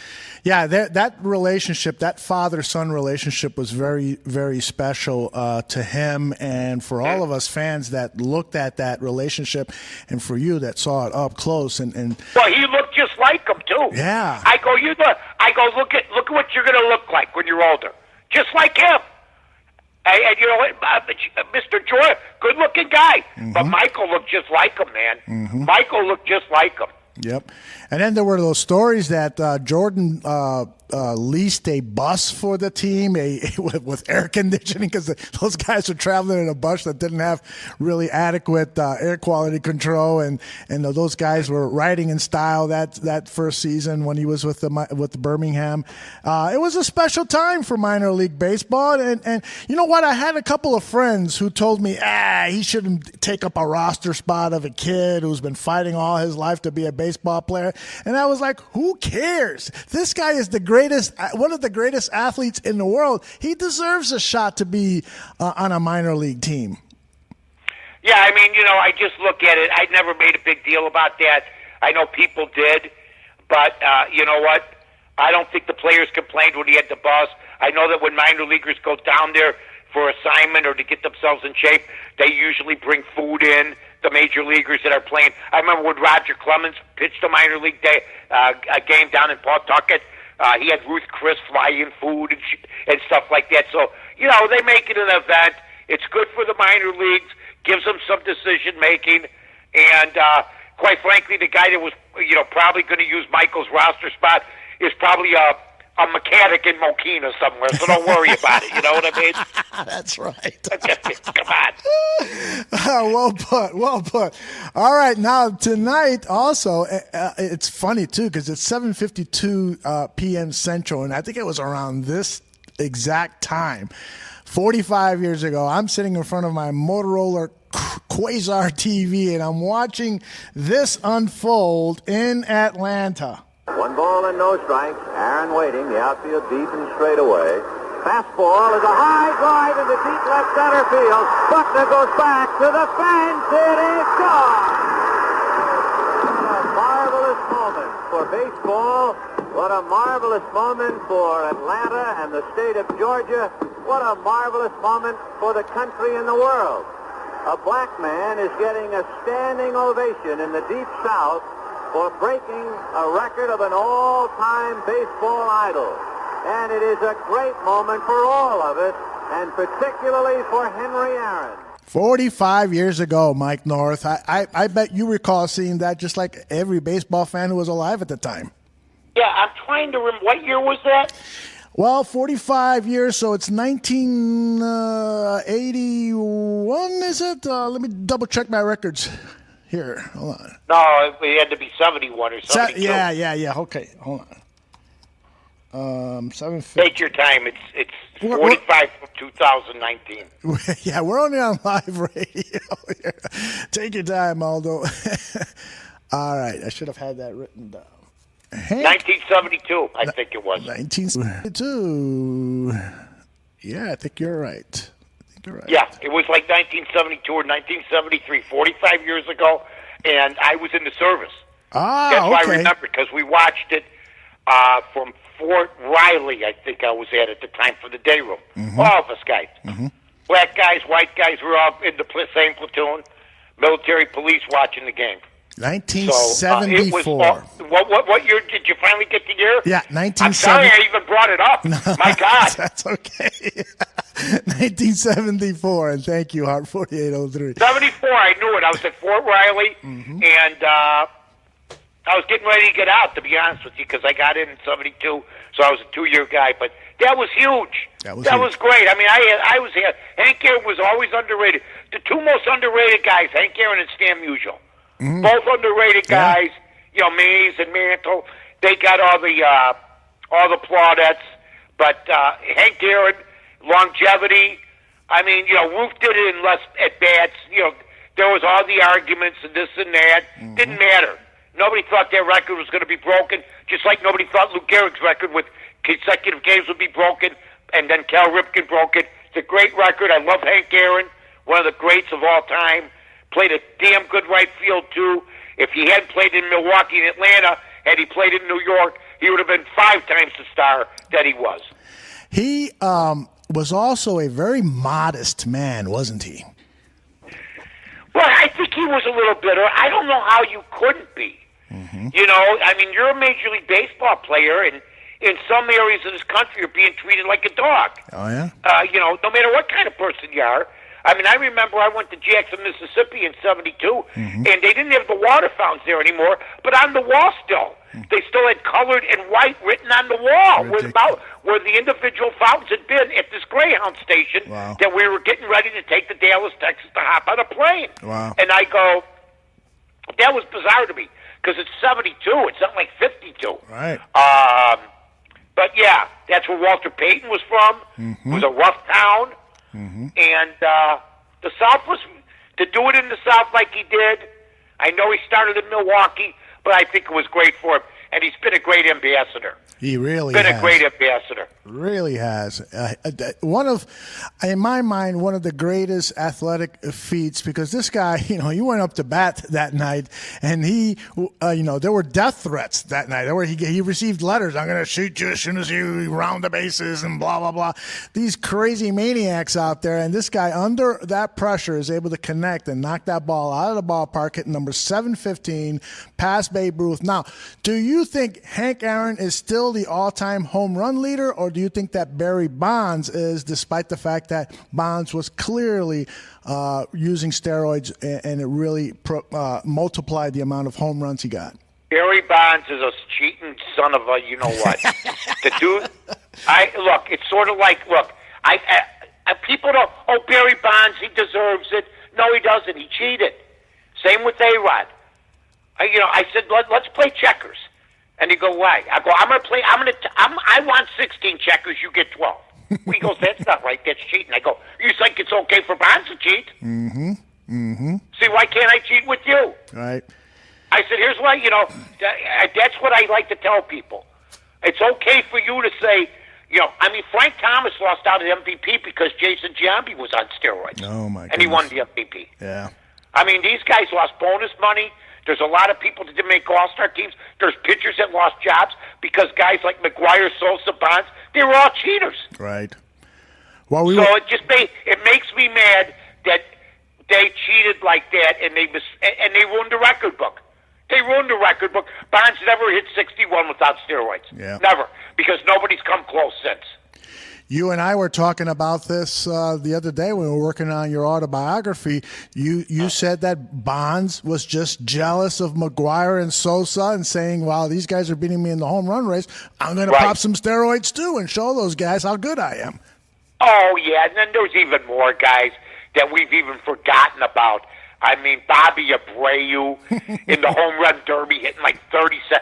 Yeah, that relationship, that father-son relationship was very, very special to him and for all of us fans that looked at that relationship and for you that saw it up close. And well, he looked just like him, too. Yeah. I go, look at what you're going to look like when you're older. Just like him. And you know what, Mr. Jordan, good-looking guy. But Michael looked just like him, man. Michael looked just like him. Yep. And then there were those stories that Jordan leased a bus for the team with air conditioning because those guys were traveling in a bus that didn't have really adequate air quality control, and those guys were riding in style that first season when he was with the Birmingham. It was a special time for minor league baseball, and you know what? I had a couple of friends who told me, he shouldn't take up a roster spot of a kid who's been fighting all his life to be a baseball player. And I was like, who cares? This guy is one of the greatest athletes in the world. He deserves a shot to be on a minor league team. Yeah, I mean, I just look at it. I never made a big deal about that. I know people did, but you know what? I don't think the players complained when he had the bus. I know that when minor leaguers go down there for assignment or to get themselves in shape, they usually bring food in, the major leaguers that are playing. I remember when Roger Clemens pitched a minor league a game down in Pawtucket. He had Ruth Chris fly in food and stuff like that. So, they make it an event. It's good for the minor leagues, gives them some decision-making. And quite frankly, the guy that was, probably going to use Michael's roster spot is probably a mechanic in Mokina somewhere, so don't worry about it. You know what I mean? That's right. Come on. Well put. All right, now tonight also, it's funny too because it's 7:52 p.m. Central, and I think it was around this exact time, 45 years ago. I'm sitting in front of my Motorola Quasar TV, and I'm watching this unfold in Atlanta. 1 ball and no strikes. Aaron waiting. The outfield deep and straight away. Fastball is a high drive into deep left center field. Buckner goes back to the fence. It is gone. What a marvelous moment for baseball. What a marvelous moment for Atlanta and the state of Georgia. What a marvelous moment for the country and the world. A black man is getting a standing ovation in the Deep South for breaking a record of an all-time baseball idol. And it is a great moment for all of us, and particularly for Henry Aaron. 45 years ago, Mike North. I bet you recall seeing that just like every baseball fan who was alive at the time. Yeah, I'm trying to remember. What year was that? Well, 45 years, so it's 1981, is it? Let me double-check my records. Here, hold on. No, it had to be 71 or 72. Yeah. Okay, hold on. 750. Take your time. It's 45 from 2019. Yeah, we're only on live radio here. Take your time, Aldo. All right, I should have had that written down. 1972, I think it was. 1972. Yeah, I think you're right. Right. Yeah, it was like 1972 or 1973, 45 years ago, and I was in the service. That's why I remember, because we watched it from Fort Riley, I think I was at the time, for the day room. Mm-hmm. All of us guys. Mm-hmm. Black guys, white guys, we were all in the same platoon, military police watching the game. 1974. So, what year did you finally get the year? Yeah, 1970. I'm sorry I even brought it up. My God. That's okay. 1974, and thank you, Hart 4803. 74, I knew it. I was at Fort Riley, and I was getting ready to get out, to be honest with you, because I got in 72, so I was a 2-year guy. But that was huge. That was great. I mean, I was here. Hank Aaron was always underrated. The two most underrated guys, Hank Aaron and Stan Musial. Both underrated guys, Mays and Mantle. They got all the plaudits, but Hank Aaron, longevity. I mean, Ruth did it in less at bats. There was all the arguments and this and that. Didn't matter. Nobody thought their record was going to be broken, just like nobody thought Lou Gehrig's record with consecutive games would be broken, and then Cal Ripken broke it. It's a great record. I love Hank Aaron, one of the greats of all time. Played a damn good right field, too. If he hadn't played in Milwaukee and Atlanta, had he played in New York, he would have been 5 times the star that he was. He was also a very modest man, wasn't he? Well, I think he was a little bitter. I don't know how you couldn't be. I mean, you're a Major League Baseball player, and in some areas of this country, you're being treated like a dog. Oh, yeah? No matter what kind of person you are. I mean, I remember I went to Jackson, Mississippi in '72, and they didn't have the water fountains there anymore, but on the wall still. They still had colored and white written on the wall where the individual fountains had been at this Greyhound station that we were getting ready to take to Dallas, Texas to hop on a plane. Wow. And I go, that was bizarre to me because it's 72. It's not like 52. Right. But, yeah, that's where Walter Payton was from. It was a rough town. And the South was, to do it in the South like he did, I know he started in Milwaukee, but I think it was great for him. And he's been a great ambassador. He really been has. a great ambassador. Really has. In my mind, one of the greatest athletic feats, because this guy, he went up to bat that night, and he, there were death threats that night. He received letters, I'm going to shoot you as soon as you round the bases and blah, blah, blah. These crazy maniacs out there, and this guy, under that pressure, is able to connect and knock that ball out of the ballpark, hitting number 715, past Babe Ruth. Now, do you think Hank Aaron is still the all-time home run leader, or do you think that Barry Bonds is, despite the fact that Bonds was clearly using steroids and it really multiplied the amount of home runs he got? Barry Bonds is a cheating son of a you-know-what. The dude, it's sort of like, people don't, Barry Bonds, he deserves it. No, he doesn't. He cheated. Same with A-Rod. I said, let's play checkers. And he go, why? I go, I want 16 checkers, you get 12. He goes, that's not right, that's cheating. I go, you think it's okay for Bonds to cheat? See, why can't I cheat with you? Right. I said, here's why, that's what I like to tell people. It's okay for you to say, Frank Thomas lost out at MVP because Jason Giambi was on steroids. Oh, my goodness. And he won the MVP. Yeah. These guys lost bonus money. There's a lot of people that didn't make all-star teams. There's pitchers that lost jobs because guys like McGuire, Sosa, Bonds, they were all cheaters. Right. Well, it makes me mad that they cheated like that and they ruined the record book. They ruined the record book. Bonds never hit 61 without steroids. Yeah. Never, because nobody's come close since. You and I were talking about this the other day when we were working on your autobiography. You said that Bonds was just jealous of McGuire and Sosa and saying, wow, these guys are beating me in the home run race. I'm going to pop some steroids too and show those guys how good I am. Oh, yeah, and then there's even more guys that we've even forgotten about. Bobby Abreu in the home run derby hitting like 37.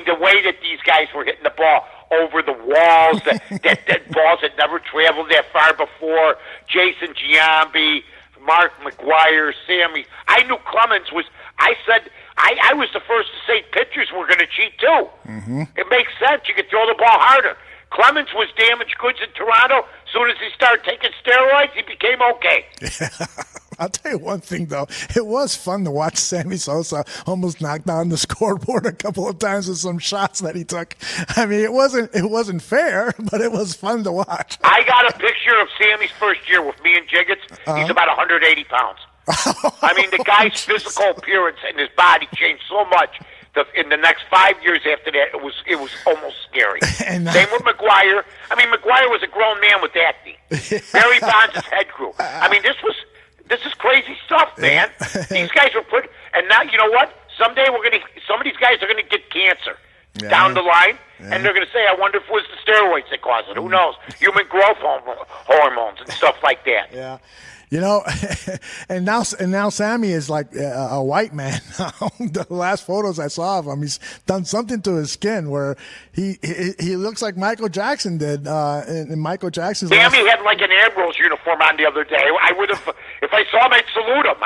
The way that these guys were hitting the ball over the walls, that balls had never traveled that far before. Jason Giambi, Mark McGuire, Sammy. I knew Clemens was. I said I was the first to say pitchers were going to cheat too. It makes sense. You could throw the ball harder. Clemens was damaged goods in Toronto. As soon as he started taking steroids, he became okay. I'll tell you one thing, though. It was fun to watch Sammy Sosa almost knock down the scoreboard a couple of times with some shots that he took. It wasn't fair, but it was fun to watch. I got a picture of Sammy's first year with me and Jiggets. He's about 180 pounds. The guy's physical appearance and his body changed so much. In the next 5 years after that, it was almost scary. Same with McGuire. McGuire was a grown man with acne. Barry Bonds' head grew. This is crazy stuff, man. These guys were put, and now you know what? Someday some of these guys are gonna get cancer down the line, and they're gonna say, "I wonder if it was the steroids that caused it." Who knows? Human growth hormones and stuff like that. Yeah. And now Sammy is like a white man. The last photos I saw of him, he's done something to his skin where he looks like Michael Jackson did in Michael Jackson's. Sammy had like an Ambrose uniform on the other day. I would have, if I saw him, I'd salute him.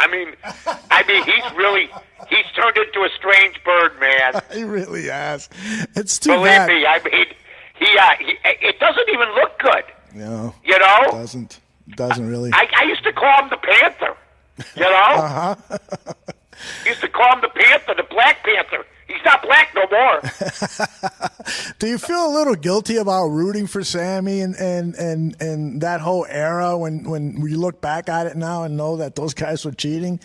He's turned into a strange bird, man. He really has. It's too Believe bad. me, it doesn't even look good. No, it doesn't really. I used to call him the Panther. Used to call him the Panther, the Black Panther. He's not black no more. Do you feel a little guilty about rooting for Sammy and that whole era when you look back at it now and know that those guys were cheating?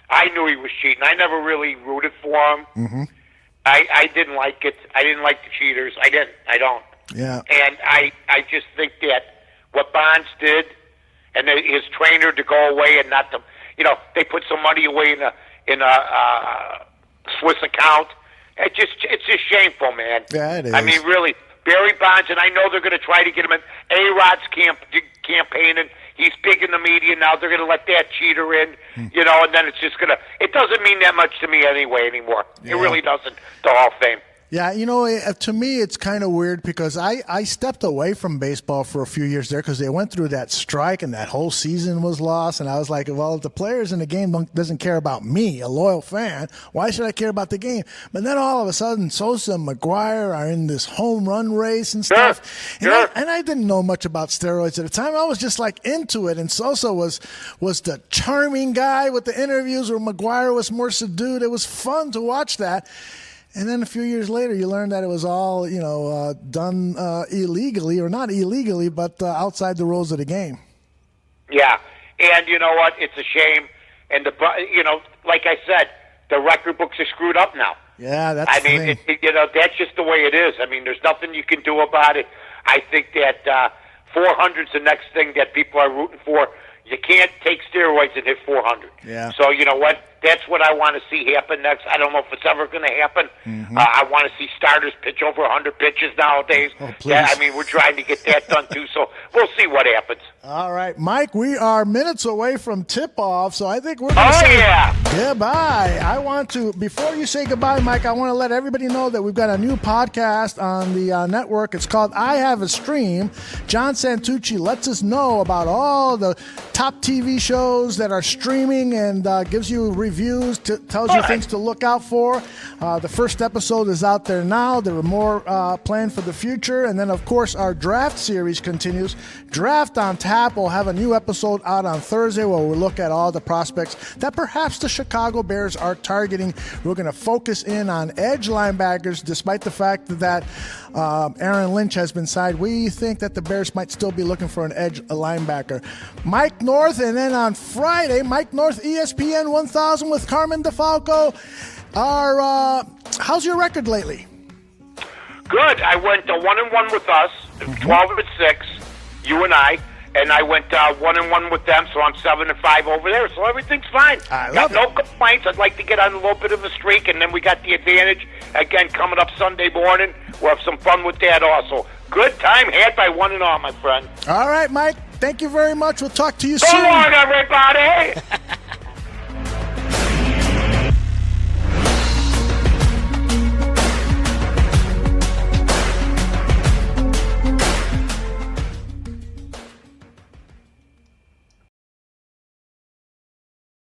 I knew he was cheating. I never really rooted for him. Mm-hmm. I didn't like it. I didn't like the cheaters. I don't. Yeah. And I just think that what Bonds did and his trainer to go away and not to, they put some money away in a Swiss account. It's just shameful, man. Yeah, it is. I mean, really, Barry Bonds, and I know they're going to try to get him in A-Rod's campaigning. He's big in the media now. They're going to let that cheater in, and then it's just going to – it doesn't mean that much to me anymore. Yeah. It really doesn't, the Hall of Fame. Yeah, to me it's kind of weird because I stepped away from baseball for a few years there because they went through that strike and that whole season was lost. And I was like, well, if the players in the game doesn't care about me, a loyal fan, why should I care about the game? But then all of a sudden, Sosa and McGuire are in this home run race and stuff. Sure. And I didn't know much about steroids at the time. I was just like into it. And Sosa was the charming guy with the interviews where McGuire was more subdued. It was fun to watch that. And then a few years later, you learn that it was all, done illegally, or not illegally, but outside the rules of the game. Yeah, and you know what? It's a shame. And like I said, the record books are screwed up now. Yeah, that's the thing. That's just the way it is. I mean, there's nothing you can do about it. I think that 400's the next thing that people are rooting for. You can't take steroids and hit 400. Yeah. So you know what? That's what I want to see happen next. I don't know if it's ever going to happen. Mm-hmm. I want to see starters pitch over 100 pitches nowadays. Oh, please. We're trying to get that done too. So we'll see what happens. All right, Mike, we are minutes away from tip-off, so I think we're going to say goodbye. I want to, before you say goodbye, Mike, I want to let everybody know that we've got a new podcast on the network. It's called I Have a Stream. John Santucci lets us know about all the top TV shows that are streaming and gives you reviews, tells you things to look out for. The first episode is out there now. There are more planned for the future. And then, of course, our draft series continues. Draft on Tap will have a new episode out on Thursday where we'll look at all the prospects that perhaps the Chicago Bears are targeting. We're going to focus in on edge linebackers, despite the fact that Aaron Lynch has been signed. We think that the Bears might still be looking for an edge linebacker. Mike North, and then on Friday, Mike North, ESPN 1000 with Carmen DeFalco. How's your record lately? Good. I went 1-1 with us, 12-6, you and I went 1-1 with them, so I'm 7-5 over there. So everything's fine. Got no complaints. I'd like to get on a little bit of a streak, and then we got the advantage again coming up Sunday morning. We'll have some fun with that also. Good time had by one and all, my friend. All right, Mike. Thank you very much. We'll talk to you soon. So long, everybody.